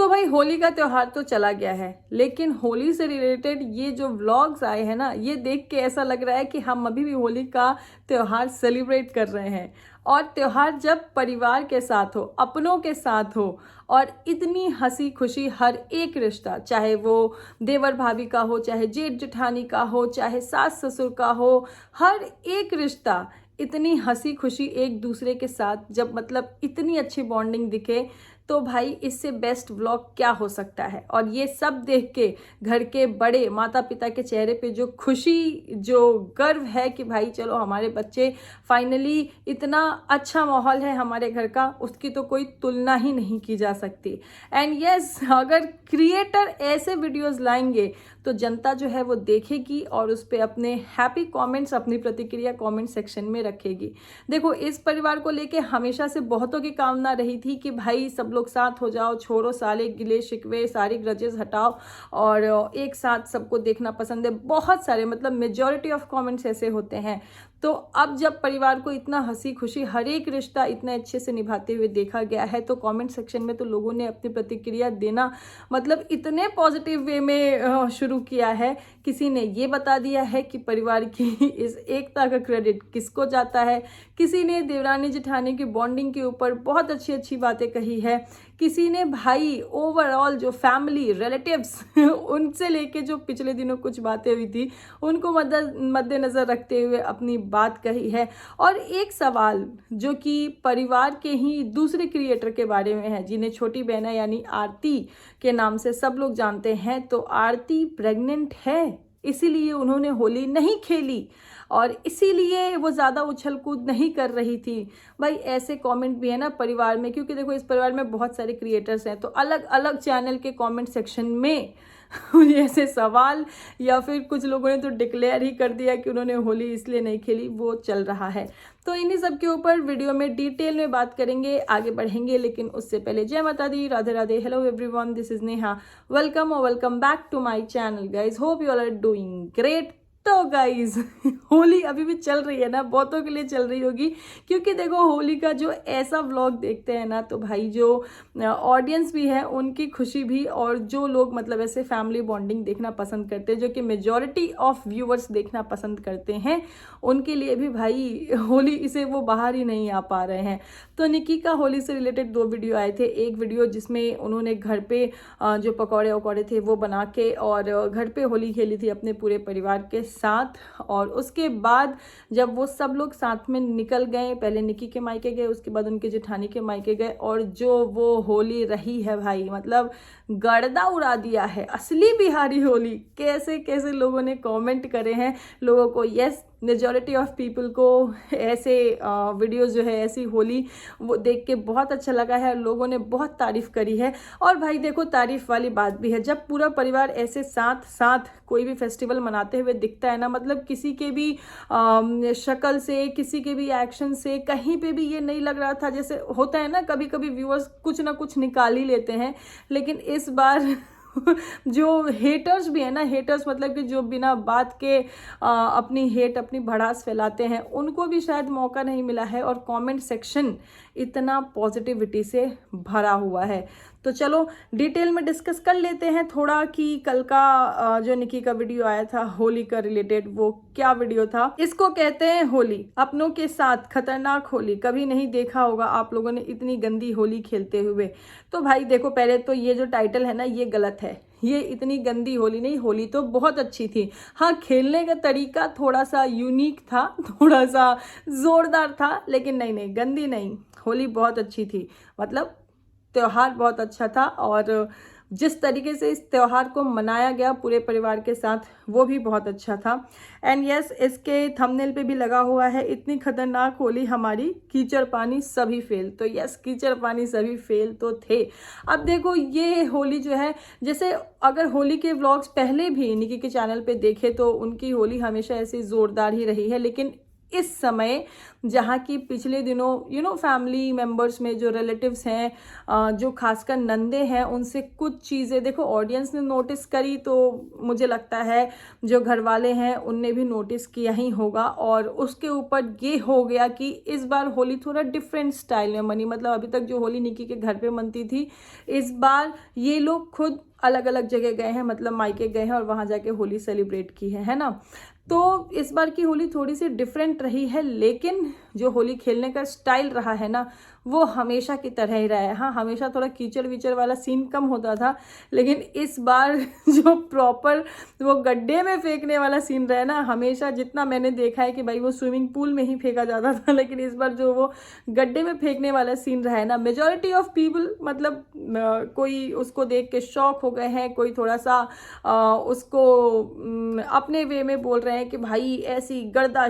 तो भाई होली का त्यौहार तो चला गया है, लेकिन होली से रिलेटेड ये जो व्लॉग्स आए हैं ना, ये देख के ऐसा लग रहा है कि हम अभी भी होली का त्यौहार सेलिब्रेट कर रहे हैं। और त्यौहार जब परिवार के साथ हो, अपनों के साथ हो, और इतनी हंसी खुशी, हर एक रिश्ता, चाहे वो देवर भाभी का हो, चाहे जेठ जेठानी का हो, चाहे सास ससुर का हो, हर एक रिश्ता इतनी हंसी खुशी एक दूसरे के साथ, जब मतलब इतनी अच्छी बॉन्डिंग दिखे, तो भाई इससे बेस्ट व्लॉग क्या हो सकता है। और ये सब देख के घर के बड़े माता पिता के चेहरे पे जो खुशी, जो गर्व है कि भाई चलो हमारे बच्चे फाइनली, इतना अच्छा माहौल है हमारे घर का, उसकी तो कोई तुलना ही नहीं की जा सकती। एंड यस, अगर क्रिएटर ऐसे वीडियोस लाएंगे तो जनता जो है वो देखेगी और उस पर अपने हैप्पी कमेंट्स, अपनी प्रतिक्रिया कमेंट सेक्शन में रखेगी। देखो, इस परिवार को लेके हमेशा से बहुतों की कामना रही थी कि भाई सब लोग साथ हो जाओ, छोड़ो सारे गिले शिकवे, सारी ग्रजेस हटाओ और एक साथ सबको देखना पसंद है। बहुत सारे, मतलब मेजॉरिटी ऑफ कमेंट्स ऐसे होते हैं। तो अब जब परिवार को इतना हंसी खुशी, हर एक रिश्ता इतने अच्छे से निभाते हुए देखा गया है, तो कमेंट सेक्शन में तो लोगों ने अपनी प्रतिक्रिया देना मतलब इतने पॉजिटिव वे में शुरू किया है। किसी ने ये बता दिया है कि परिवार की इस एकता का क्रेडिट किसको जाता है, किसी ने देवरानी जेठानी की बॉन्डिंग के ऊपर बहुत अच्छी अच्छी बातें कही है, किसी ने भाई ओवरऑल जो फैमिली रिलेटिव्स उनसे लेके जो पिछले दिनों कुछ बातें हुई थी उनको मद्देनज़र रखते हुए अपनी बात कही है। और एक सवाल जो कि परिवार के ही दूसरे क्रिएटर के बारे में है, जिन्हें छोटी बहना यानी आरती के नाम से सब लोग जानते हैं, तो आरती प्रेग्नेंट है, इसीलिए उन्होंने होली नहीं खेली और इसीलिए वो ज़्यादा उछल कूद नहीं कर रही थी। भाई ऐसे कमेंट भी है ना परिवार में, क्योंकि देखो इस परिवार में बहुत सारे क्रिएटर्स हैं, तो अलग अलग चैनल के कमेंट सेक्शन में ऐसे सवाल, या फिर कुछ लोगों ने तो डिक्लेयर ही कर दिया कि उन्होंने होली इसलिए नहीं खेली, वो चल रहा है। तो इन्हीं सब के ऊपर वीडियो में डिटेल में बात करेंगे, आगे बढ़ेंगे। लेकिन उससे पहले जय माता दी, Radhe Radhe, hello everyone, this is Neha, welcome और welcome back to my channel guys, hope you all are doing great. तो गाइज होली अभी भी चल रही है ना, बहुतों के लिए चल रही होगी, क्योंकि देखो होली का जो ऐसा व्लॉग देखते हैं ना, तो भाई जो ऑडियंस भी है उनकी खुशी भी, और जो लोग मतलब ऐसे फैमिली बॉन्डिंग देखना पसंद करते हैं, जो कि मेजॉरिटी ऑफ व्यूअर्स देखना पसंद करते हैं, उनके लिए भी भाई होली इसे वो बाहर ही नहीं आ पा रहे हैं। तो निकी का होली से रिलेटेड 2 वीडियो आए थे। एक वीडियो जिसमें उन्होंने घर पे जो पकौड़े वकौड़े थे वो बना के और घर पे होली खेली थी अपने पूरे परिवार के साथ। और उसके बाद जब वो सब लोग साथ में निकल गए, पहले निकी के मायके गए, उसके बाद उनके जेठानी के मायके गए, और जो वो होली रही है भाई, मतलब गर्दा उड़ा दिया है, असली बिहारी होली। कैसे कैसे लोगों ने कमेंट करे हैं, लोगों को यस, मेजॉरिटी ऑफ पीपल को ऐसे वीडियोस जो है, ऐसी होली वो देख के बहुत अच्छा लगा है, लोगों ने बहुत तारीफ करी है। और भाई देखो, तारीफ वाली बात भी है, जब पूरा परिवार ऐसे साथ साथ कोई भी फेस्टिवल मनाते हुए दिखता है ना, मतलब किसी के भी शक्ल से, किसी के भी एक्शन से, कहीं पे भी ये नहीं लग रहा था, जैसे होता है ना कभी कभी व्यूअर्स कुछ ना कुछ निकाल ही लेते हैं, लेकिन इस बार जो हेटर्स भी है ना, हेटर्स मतलब कि जो बिना बात के अपनी हेट, अपनी भड़ास फैलाते हैं, उनको भी शायद मौका नहीं मिला है, और कमेंट सेक्शन इतना पॉजिटिविटी से भरा हुआ है। तो चलो डिटेल में डिस्कस कर लेते हैं थोड़ा कि कल का जो निकी का वीडियो आया था होली का रिलेटेड, वो क्या वीडियो था। इसको कहते हैं होली अपनों के साथ, खतरनाक होली। कभी नहीं देखा होगा आप लोगों ने इतनी गंदी होली खेलते हुए। तो भाई देखो, पहले तो ये जो टाइटल है ना, ये गलत है। ये इतनी गंदी होली नहीं, होली तो बहुत अच्छी थी। हाँ, खेलने का तरीका थोड़ा सा यूनिक था, थोड़ा सा जोरदार था, लेकिन नहीं, गंदी नहीं, होली बहुत अच्छी थी। मतलब त्यौहार बहुत अच्छा था, और जिस तरीके से इस त्यौहार को मनाया गया पूरे परिवार के साथ, वो भी बहुत अच्छा था। एंड यस, इसके थंबनेल पे भी लगा हुआ है, इतनी खतरनाक होली हमारी, कीचड़ पानी सभी फेल। तो यस, कीचड़ पानी सभी फेल तो थे। अब देखो, ये होली जो है, जैसे अगर होली के व्लॉग्स पहले भी निकी के चैनल पे देखे तो उनकी होली हमेशा ऐसी जोरदार ही रही है, लेकिन इस समय जहाँ की पिछले दिनों फैमिली मेम्बर्स में जो रिलेटिव्स हैं, जो खासकर नंदे हैं, उनसे कुछ चीज़ें देखो ऑडियंस ने नोटिस करी, तो मुझे लगता है जो घर वाले हैं उनने भी नोटिस किया ही होगा। और उसके ऊपर ये हो गया कि इस बार होली थोड़ा डिफरेंट स्टाइल में मनी। मतलब अभी तक जो होली निकी के घर पे मनती थी, इस बार ये लोग खुद अलग अलग जगह गए हैं, मतलब मायके गए हैं और वहाँ जाके होली सेलिब्रेट की है ना। तो इस बार की होली थोड़ी सी डिफरेंट रही है, लेकिन जो होली खेलने का स्टाइल रहा है ना, वो हमेशा की तरह ही रहा है। हाँ, हमेशा थोड़ा कीचड़ वीचड़ वाला सीन कम होता था, लेकिन इस बार जो प्रॉपर वो गड्ढे में फेंकने वाला सीन रहा है ना, हमेशा जितना मैंने देखा है कि भाई वो स्विमिंग पूल में ही फेंका जाता था, लेकिन इस बार जो वो गड्ढे में फेंकने वाला सीन रहा है ना, मेजॉरिटी ऑफ पीपल मतलब कोई उसको देख के शॉक हो गए हैं, कोई थोड़ा सा उसको अपने वे में बोल रहे हैं कि भाई ऐसी गर्दा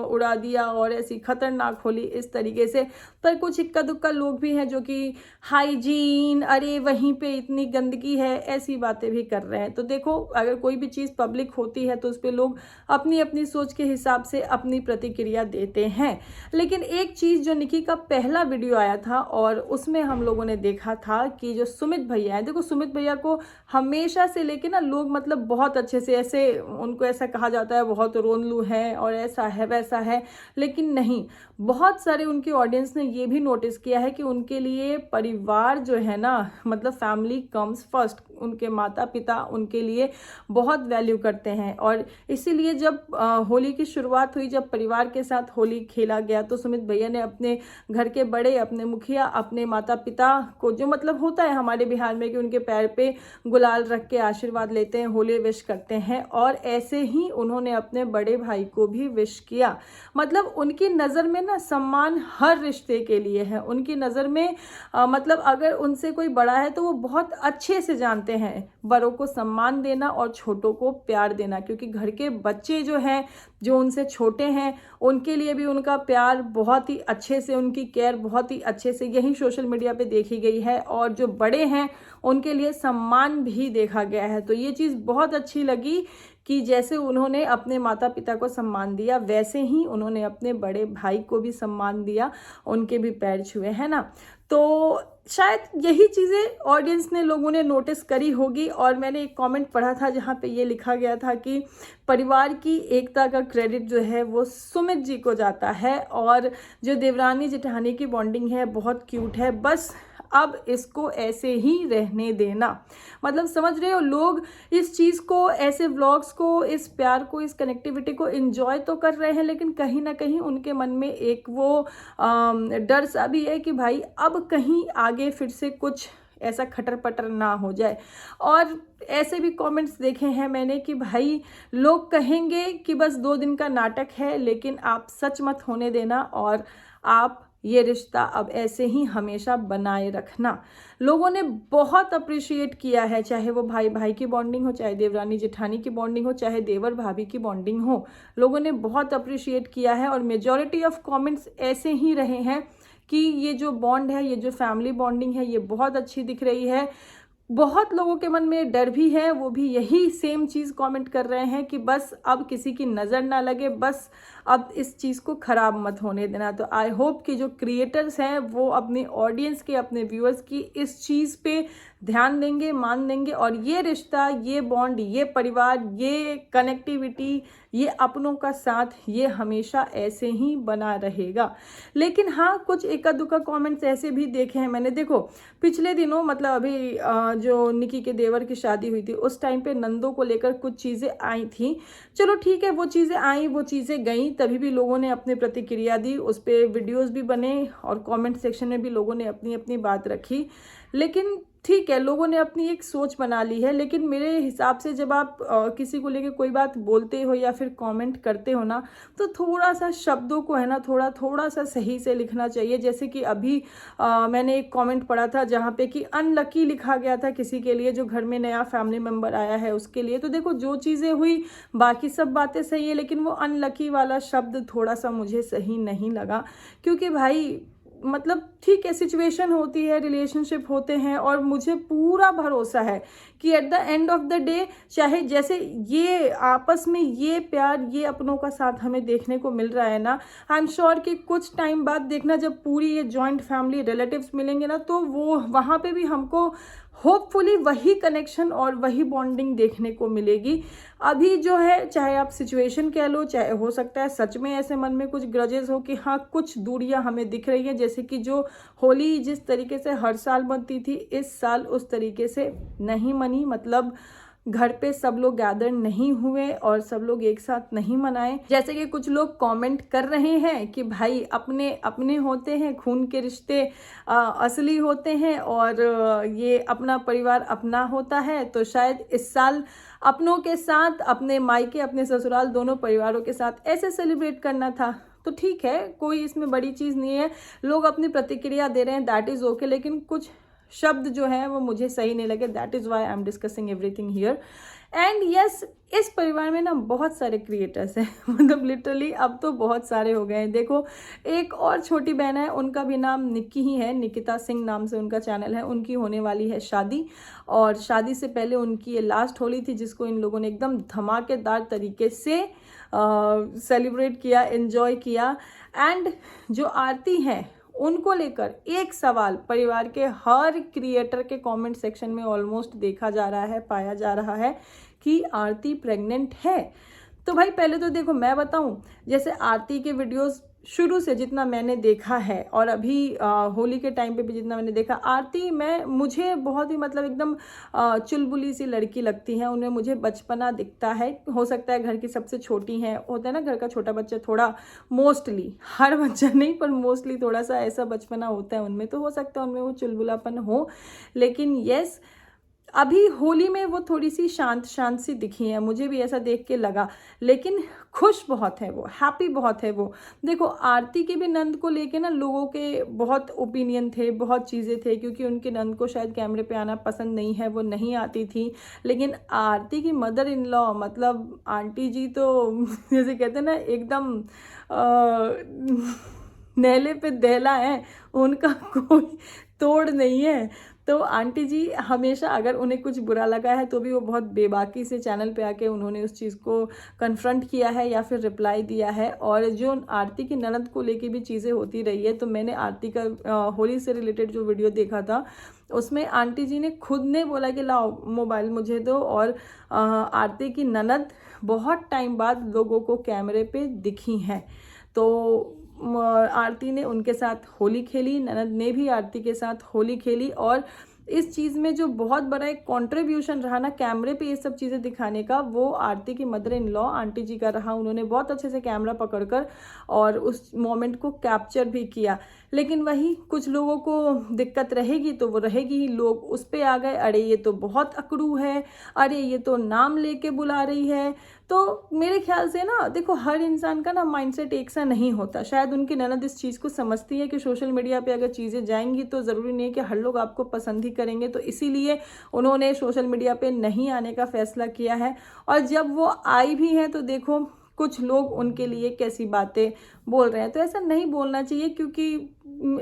उड़ा दिया और ऐसी खतरनाक होली इस तरीके से। पर कुछ इक्का दुक्का लोग भी हैं जो कि हाइजीन, अरे वहीं पे इतनी गंदगी है, ऐसी बातें भी कर रहे हैं। तो देखो, अगर कोई भी चीज़ पब्लिक होती है तो उस पर लोग अपनी अपनी सोच के हिसाब से अपनी प्रतिक्रिया देते हैं। लेकिन एक चीज़, जो निकी का पहला वीडियो आया था और उसमें हम लोगों ने देखा था कि जो सुमित भैया है, देखो सुमित भैया को हमेशा से लेके ना लोग मतलब बहुत अच्छे से, ऐसे उनको ऐसा कहा जाता है बहुत रोनलू है और ऐसा है वैसा है, लेकिन नहीं, बहुत सारे उनके ऑडियंस ने ये भी नोटिस किया है कि उनके लिए परिवार जो है ना, मतलब फैमिली कम्स फर्स्ट। उनके माता पिता उनके लिए बहुत वैल्यू करते हैं, और इसीलिए जब होली की शुरुआत हुई, जब परिवार के साथ होली खेला गया, तो सुमित भैया ने अपने घर के बड़े, अपने मुखिया, अपने माता पिता को, जो मतलब होता है हमारे बिहार में कि उनके पैर पे गुलाल रख के आशीर्वाद लेते हैं, होली विश करते हैं, और ऐसे ही उन्होंने अपने बड़े भाई को भी विश किया। मतलब उनकी नज़र में ना सम्मान हर रिश्ते के लिए है। उनकी नज़र में मतलब अगर उनसे कोई बड़ा है तो वो बहुत अच्छे से जानते हैं बड़ों को सम्मान देना और छोटों को प्यार देना, क्योंकि घर के बच्चे जो हैं, जो उनसे छोटे हैं, उनके लिए भी उनका प्यार बहुत ही अच्छे से, उनकी केयर बहुत ही अच्छे से, यही सोशल मीडिया पे देखी गई है। और जो बड़े हैं उनके लिए सम्मान भी देखा गया है। तो ये चीज़ बहुत अच्छी लगी कि जैसे उन्होंने अपने माता पिता को सम्मान दिया, वैसे ही उन्होंने अपने बड़े भाई को भी सम्मान दिया, उनके भी पैर छुए, है ना। तो शायद यही चीज़ें ऑडियंस ने, लोगों ने नोटिस करी होगी। और मैंने एक कमेंट पढ़ा था जहाँ पे ये लिखा गया था कि परिवार की एकता का क्रेडिट जो है वो सुमित जी को जाता है, और जो देवरानी जेठानी की बॉन्डिंग है बहुत क्यूट है, बस अब इसको ऐसे ही रहने देना। मतलब समझ रहे हो, लोग इस चीज़ को, ऐसे व्लॉग्स को, इस प्यार को, इस कनेक्टिविटी को एंजॉय तो कर रहे हैं, लेकिन कहीं ना कहीं उनके मन में एक वो डर सा भी है कि भाई अब कहीं आगे फिर से कुछ ऐसा खटर पटर ना हो जाए। और ऐसे भी कमेंट्स देखे हैं मैंने कि भाई लोग कहेंगे कि बस 2 दिन का नाटक है, लेकिन आप सच मत होने देना, और आप ये रिश्ता अब ऐसे ही हमेशा बनाए रखना। लोगों ने बहुत अप्रिशिएट किया है, चाहे वो भाई भाई की बॉन्डिंग हो, चाहे देवरानी जेठानी की बॉन्डिंग हो, चाहे देवर भाभी की बॉन्डिंग हो, लोगों ने बहुत अप्रिशिएट किया है। और मेजॉरिटी ऑफ कमेंट्स ऐसे ही रहे हैं कि ये जो बॉन्ड है, ये जो फैमिली बॉन्डिंग है, ये बहुत अच्छी दिख रही है। बहुत लोगों के मन में डर भी है, वो भी यही सेम चीज़ कमेंट कर रहे हैं कि बस अब किसी की नज़र ना लगे, बस अब इस चीज़ को ख़राब मत होने देना। तो आई होप कि जो क्रिएटर्स हैं वो अपने ऑडियंस के, अपने व्यूअर्स की इस चीज़ पे ध्यान देंगे, मान देंगे, और ये रिश्ता, ये बॉन्ड, ये परिवार, ये कनेक्टिविटी, ये अपनों का साथ, ये हमेशा ऐसे ही बना रहेगा। लेकिन हाँ, कुछ एका दुक्का कमेंट्स ऐसे भी देखे हैं मैंने। देखो पिछले दिनों, मतलब अभी जो निकी के देवर की शादी हुई थी, उस टाइम पे नंदों को लेकर कुछ चीज़ें आई थी। चलो ठीक है, वो चीज़ें आई, वो चीज़ें गई, तभी भी लोगों ने अपनी प्रतिक्रिया दी, उस पर वीडियोज़ भी बने और कॉमेंट सेक्शन में भी लोगों ने अपनी अपनी बात रखी। लेकिन ठीक है, लोगों ने अपनी एक सोच बना ली है, लेकिन मेरे हिसाब से जब आप किसी को लेके कोई बात बोलते हो या फिर कमेंट करते हो ना, तो थोड़ा सा शब्दों को है ना, थोड़ा सा सही से लिखना चाहिए। जैसे कि अभी मैंने एक कमेंट पढ़ा था जहाँ पे कि अनलकी लिखा गया था किसी के लिए, जो घर में नया फैमिली मेम्बर आया है उसके लिए। तो देखो, जो चीज़ें हुई, बाकी सब बातें सही है, लेकिन वो अनलकी वाला शब्द थोड़ा सा मुझे सही नहीं लगा, क्योंकि भाई मतलब ठीक है, सिचुएशन होती है, रिलेशनशिप होते हैं, और मुझे पूरा भरोसा है कि at the end of the day, चाहे जैसे ये आपस में ये प्यार, ये अपनों का साथ हमें देखने को मिल रहा है ना, आई एम श्योर कि कुछ टाइम बाद देखना, जब पूरी ये जॉइंट फैमिली रिलेटिव्स मिलेंगे ना, तो वो वहाँ पे भी हमको होपफुली वही कनेक्शन और वही बॉन्डिंग देखने को मिलेगी। अभी जो है, चाहे आप सिचुएशन कह लो, चाहे हो सकता है सच में ऐसे मन में कुछ ग्रजेस हो कि हाँ कुछ दूरियां हमें दिख रही हैं, जैसे कि जो होली जिस तरीके से हर साल बनती थी, इस साल उस तरीके से नहीं मनी, मतलब घर पे सब लोग गैदर नहीं हुए और सब लोग एक साथ नहीं मनाए। जैसे कि कुछ लोग कमेंट कर रहे हैं कि भाई अपने अपने होते हैं, खून के रिश्ते असली होते हैं, और ये अपना परिवार अपना होता है, तो शायद इस साल अपनों के साथ, अपने मायके अपने ससुराल दोनों परिवारों के साथ ऐसे सेलिब्रेट करना था। तो ठीक है, कोई इसमें बड़ी चीज़ नहीं है, लोग अपनी प्रतिक्रिया दे रहे हैं, दैट इज़ ओके, लेकिन कुछ शब्द जो है वो मुझे सही नहीं लगे, that is why I am discussing everything here. And yes, इस परिवार में ना बहुत सारे क्रिएटर्स हैं मतलब लिटरली अब तो बहुत सारे हो गए हैं। देखो, एक और छोटी बहन है, उनका भी नाम निक्की ही है, निकिता सिंह नाम से उनका चैनल है, उनकी होने वाली है शादी, और शादी से पहले उनकी ये लास्ट होली थी, जिसको इन लोगों ने एकदम धमाकेदार तरीके से सेलिब्रेट किया, एंजॉय किया। एंड जो आरती हैं, उनको लेकर एक सवाल परिवार के हर क्रिएटर के कमेंट सेक्शन में ऑलमोस्ट देखा जा रहा है, पाया जा रहा है कि आरती प्रेग्नेंट है। तो भाई पहले तो देखो, मैं बताऊं, जैसे आरती के वीडियोस शुरू से जितना मैंने देखा है, और अभी होली के टाइम पे भी जितना मैंने देखा, आरती मुझे बहुत ही मतलब एकदम चुलबुली सी लड़की लगती है, उनमें मुझे बचपना दिखता है। हो सकता है घर की सबसे छोटी है, होता है ना घर का छोटा बच्चा, थोड़ा मोस्टली, हर बच्चा नहीं पर मोस्टली थोड़ा सा ऐसा बचपना होता है उनमें, तो हो सकता है उनमें वो चुलबुलापन हो। लेकिन यस, अभी होली में वो थोड़ी सी शांत शांत सी दिखी है, मुझे भी ऐसा देख के लगा, लेकिन खुश बहुत है वो, हैप्पी बहुत है वो। देखो, आरती के भी नंद को लेके ना लोगों के बहुत ओपिनियन थे, बहुत चीज़ें थे, क्योंकि उनके नंद को शायद कैमरे पे आना पसंद नहीं है, वो नहीं आती थी। लेकिन आरती की मदर इन लॉ, मतलब आंटी जी, तो जैसे कहते हैं ना एकदम नेले पे दहला है, उनका कोई तोड़ नहीं है। तो आंटी जी हमेशा, अगर उन्हें कुछ बुरा लगा है तो भी वो बहुत बेबाकी से चैनल पे आके उन्होंने उस चीज़ को कन्फ्रंट किया है या फिर रिप्लाई दिया है। और जो आरती की ननद को लेके भी चीज़ें होती रही है, तो मैंने आरती का होली से रिलेटेड जो वीडियो देखा था, उसमें आंटी जी ने खुद ने बोला कि लाओ मोबाइल मुझे दो, और आरती की ननद बहुत टाइम बाद लोगों को कैमरे पे दिखी हैं। तो आरती ने उनके साथ होली खेली, ननद ने भी आरती के साथ होली खेली, और इस चीज़ में जो बहुत बड़ा एक कंट्रीब्यूशन रहा ना कैमरे पे ये सब चीज़ें दिखाने का, वो आरती की मदर इन लॉ आंटी जी का रहा। उन्होंने बहुत अच्छे से कैमरा पकड़कर और उस मोमेंट को कैप्चर भी किया। लेकिन वही, कुछ लोगों को दिक्कत रहेगी तो वो रहेगी ही, लोग उस पर आ गए, अरे ये तो बहुत अकड़ू है, अरे ये तो नाम लेके बुला रही है। तो मेरे ख्याल से ना देखो, हर इंसान का ना माइंडसेट एक सा नहीं होता। शायद उनकी ननद इस चीज़ को समझती है कि सोशल मीडिया पे अगर चीज़ें जाएंगी तो ज़रूरी नहीं है कि हर लोग आपको पसंद ही करेंगे, तो इसीलिए उन्होंने सोशल मीडिया पे नहीं आने का फैसला किया है। और जब वो आई भी हैं तो देखो, कुछ लोग उनके लिए कैसी बातें बोल रहे हैं, तो ऐसा नहीं बोलना चाहिए, क्योंकि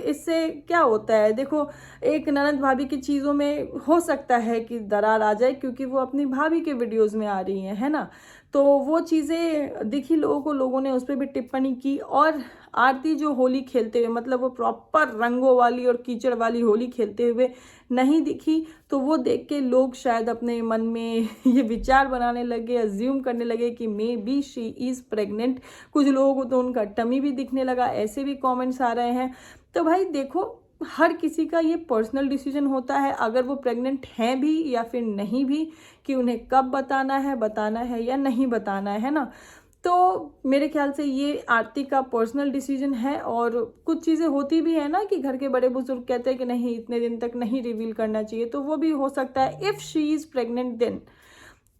इससे क्या होता है, देखो एक ननद भाभी की चीज़ों में हो सकता है कि दरार आ जाए, क्योंकि वो अपनी भाभी के वीडियोस में आ रही हैं, है ना। तो वो चीज़ें दिखी लोगों को, लोगों ने उस पर भी टिप्पणी की। और आरती जो होली खेलते हुए, मतलब वो प्रॉपर रंगों वाली और कीचड़ वाली होली खेलते हुए नहीं दिखी, तो वो देख के लोग शायद अपने मन में ये विचार बनाने लगे, अज्यूम करने लगे कि may be she is pregnant. कुछ लोगों को तो उनका टमी भी दिखने लगा, ऐसे भी कमेंट्स आ रहे हैं। तो भाई देखो, हर किसी का ये पर्सनल डिसीजन होता है, अगर वो प्रेग्नेंट हैं भी या फिर नहीं भी, कि उन्हें कब बताना है या नहीं बताना है ना। तो मेरे ख्याल से ये आरती का पर्सनल डिसीजन है। और कुछ चीज़ें होती भी है ना कि घर के बड़े बुजुर्ग कहते हैं कि नहीं, इतने दिन तक नहीं रिवील करना चाहिए, तो वो भी हो सकता है if she is pregnant then.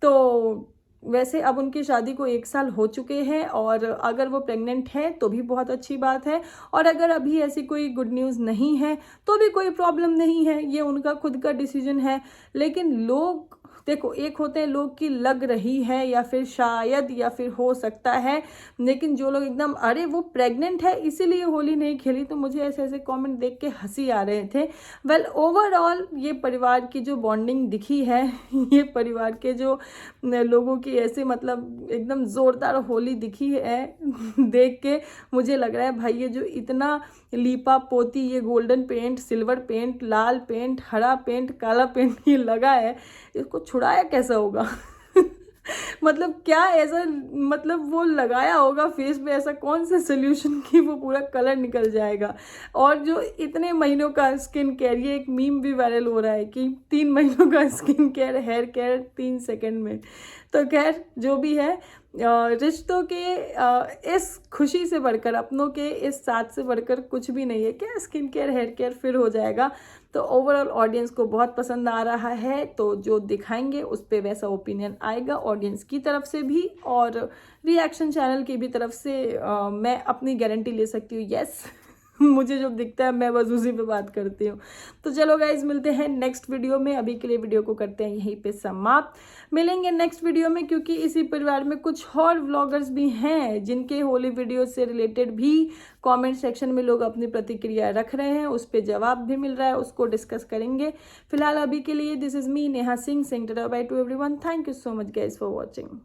तो वैसे अब उनकी शादी को 1 साल हो चुके हैं, और अगर वो प्रेग्नेंट है तो भी बहुत अच्छी बात है, और अगर अभी ऐसी कोई गुड न्यूज़ नहीं है तो भी कोई प्रॉब्लम नहीं है, ये उनका खुद का डिसीजन है। लेकिन लोग देखो, एक होते हैं लोग की लग रही है या फिर शायद या फिर हो सकता है, लेकिन जो लोग एकदम अरे वो प्रेग्नेंट है इसीलिए होली नहीं खेली, तो मुझे ऐसे ऐसे कमेंट देख के हंसी आ रहे थे। वेल ओवरऑल ये परिवार की जो बॉन्डिंग दिखी है, ये परिवार के जो लोगों की ऐसे मतलब एकदम ज़ोरदार होली दिखी है देख के मुझे लग रहा है भाई ये जो इतना लीपा पोती, ये गोल्डन पेंट, सिल्वर पेंट, लाल पेंट, हरा पेंट, काला पेंट ये लगा है, इसको छुड़ाया कैसा होगा मतलब क्या ऐसा, मतलब वो लगाया होगा फेस पे ऐसा कौन सा सोल्यूशन कि वो पूरा कलर निकल जाएगा। और जो इतने महीनों का स्किन केयर, ये एक मीम भी वायरल हो रहा है कि 3 महीनों का skin care, hair care 3 second में। तो खैर जो भी है, रिश्तों के इस खुशी से बढ़कर, अपनों के इस साथ से बढ़कर कुछ भी नहीं है। क्या स्किन केयर, हेयर केयर फिर हो जाएगा। तो ओवरऑल ऑडियंस को बहुत पसंद आ रहा है, तो जो दिखाएंगे उस पर वैसा ओपिनियन आएगा ऑडियंस की तरफ से भी और रिएक्शन चैनल की भी तरफ से। मैं अपनी गारंटी ले सकती हूँ, यस मुझे जो दिखता है मैं बस उसी पे बात करती हूँ। तो चलो गाइज, मिलते हैं नेक्स्ट वीडियो में। अभी के लिए वीडियो को करते हैं यहीं पे समाप्त। मिलेंगे नेक्स्ट वीडियो में, क्योंकि इसी परिवार में कुछ और व्लॉगर्स भी हैं जिनके होली वीडियो से रिलेटेड भी कमेंट सेक्शन में लोग अपनी प्रतिक्रिया रख रहे हैं, उस पर जवाब भी मिल रहा है, उसको डिस्कस करेंगे। फिलहाल अभी के लिए this is me Neha Singh, saying tata by two everyone. Thank you so much guys for watching.